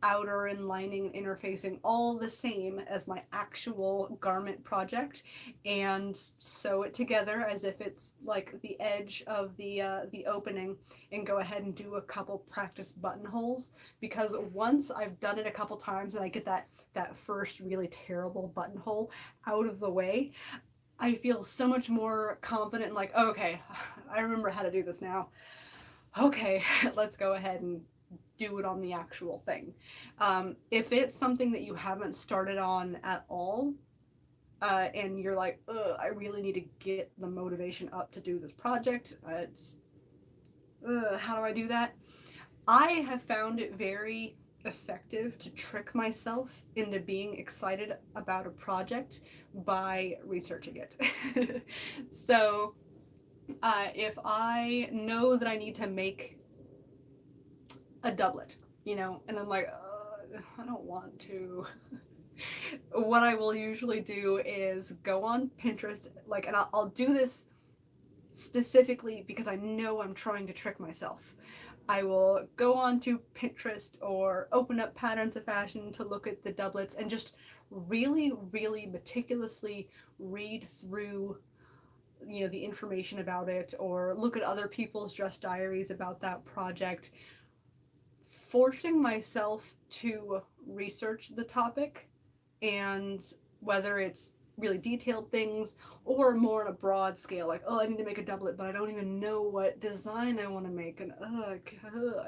outer and lining interfacing, all the same as my actual garment project, and sew it together as if it's like the edge of the opening, and go ahead and do a couple practice buttonholes, because once I've done it a couple times and I get that first really terrible buttonhole out of the way, I feel so much more confident and like, okay, I remember how to do this now. Okay, let's go ahead and do it on the actual thing. If it's something that you haven't started on at all, and you're like, ugh, I really need to get the motivation up to do this project, how do I do that? I have found it very effective to trick myself into being excited about a project by researching it. So, if I know that I need to make a doublet, and I'm like, I don't want to. What I will usually do is go on Pinterest, like, and I'll do this specifically because I know I'm trying to trick myself. I will go on to Pinterest or open up Patterns of Fashion to look at the doublets and just really, really meticulously read through, the information about it, or look at other people's dress diaries about that project, forcing myself to research the topic, and whether it's really detailed things or more on a broad scale, like, oh, I need to make a doublet, but I don't even know what design I want to make, and I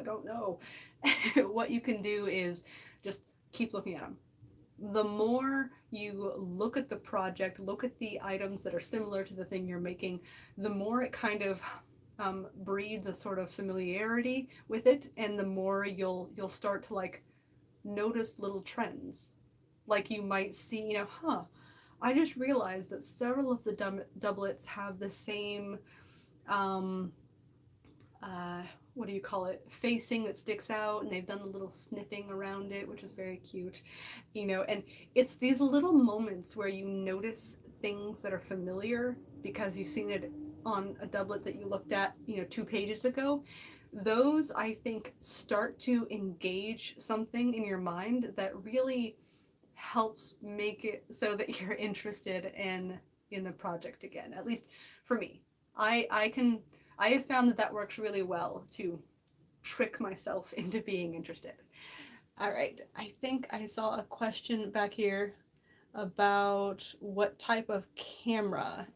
don't know. What you can do is just keep looking at them. The more you look at the project, look at the items that are similar to the thing you're making, the more it kind of breeds a sort of familiarity with it, and the more you'll start to like notice little trends. Like you might see, I just realized that several of the doublets have the same, um, what do you call it, facing that sticks out, and they've done a little snipping around it, which is very cute, and it's these little moments where you notice things that are familiar because you've seen it on a doublet that you looked at, 2 pages ago. Those, I think, start to engage something in your mind that really helps make it so that you're interested in the project again. At least for me, I have found that works really well to trick myself into being interested. All right, I think I saw a question back here about what type of camera.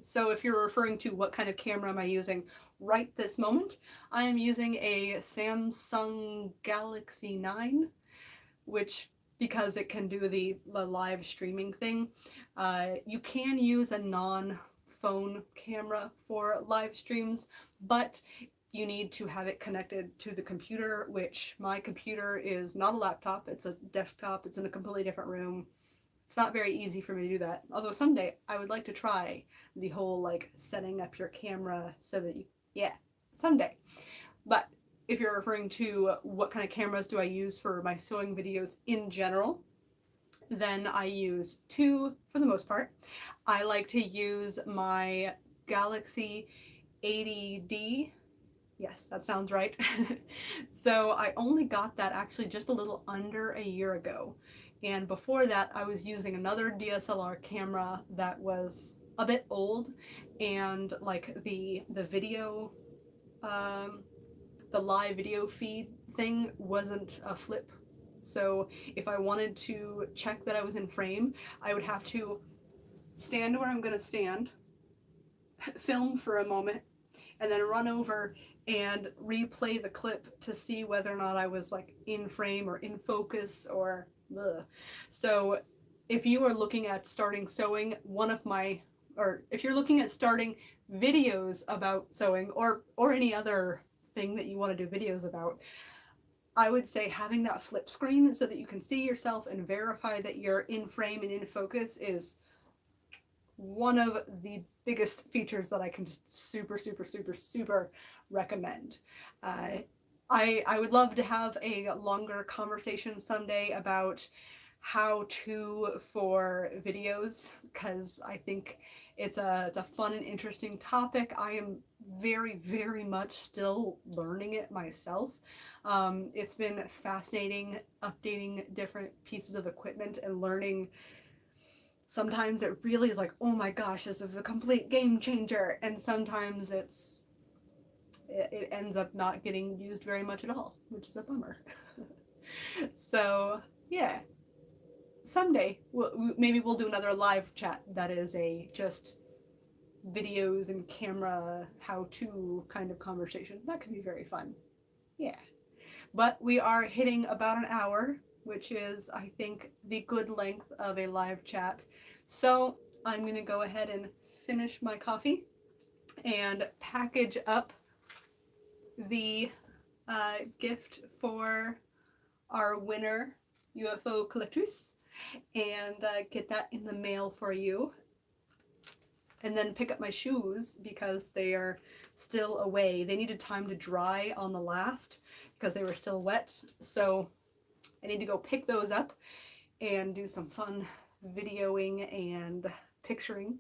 So if you're referring to what kind of camera am I using right this moment, I am using a Samsung Galaxy 9, which, because it can do the live streaming thing, you can use a non-phone camera for live streams, but you need to have it connected to the computer, which my computer is not a laptop, it's a desktop, it's in a completely different room. It's not very easy for me to do that. Although someday I would like to try the whole like setting up your camera so that someday. But if you're referring to what kind of cameras do I use for my sewing videos in general, then I use two for the most part. I like to use my Galaxy 80D. Yes, that sounds right. So I only got that actually just a little under a year ago. And before that, I was using another DSLR camera that was a bit old, and like the video, the live video feed thing wasn't a flip. So if I wanted to check that I was in frame, I would have to stand where I'm going to stand, film for a moment, and then run over and replay the clip to see whether or not I was like in frame or in focus or ugh. So if you are looking at starting sewing, or if you're looking at starting videos about sewing, or any other thing that you want to do videos about, I would say having that flip screen so that you can see yourself and verify that you're in frame and in focus is one of the biggest features that I can just super, super, super, super recommend. Uh, I would love to have a longer conversation someday about how to for videos, because I think it's a fun and interesting topic. I am very, very much still learning it myself. It's been fascinating updating different pieces of equipment and learning. Sometimes it really is like, oh my gosh, this is a complete game changer, and sometimes it ends up not getting used very much at all, which is a bummer. So yeah, someday maybe we'll do another live chat that is a just videos and camera how-to kind of conversation. That could be very fun. Yeah. But we are hitting about an hour, which is, I think, the good length of a live chat. So I'm going to go ahead and finish my coffee and package up the gift for our winner UFO collectress and get that in the mail for you. And then pick up my shoes because they are still away. They needed time to dry on the last because they were still wet. So I need to go pick those up and do some fun videoing and picturing.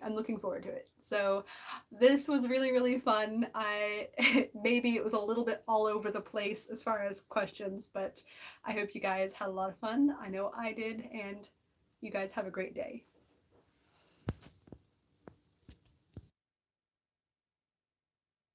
I'm looking forward to it. So this was really, really fun. Maybe it was a little bit all over the place as far as questions, but I hope you guys had a lot of fun. I know I did, and you guys have a great day.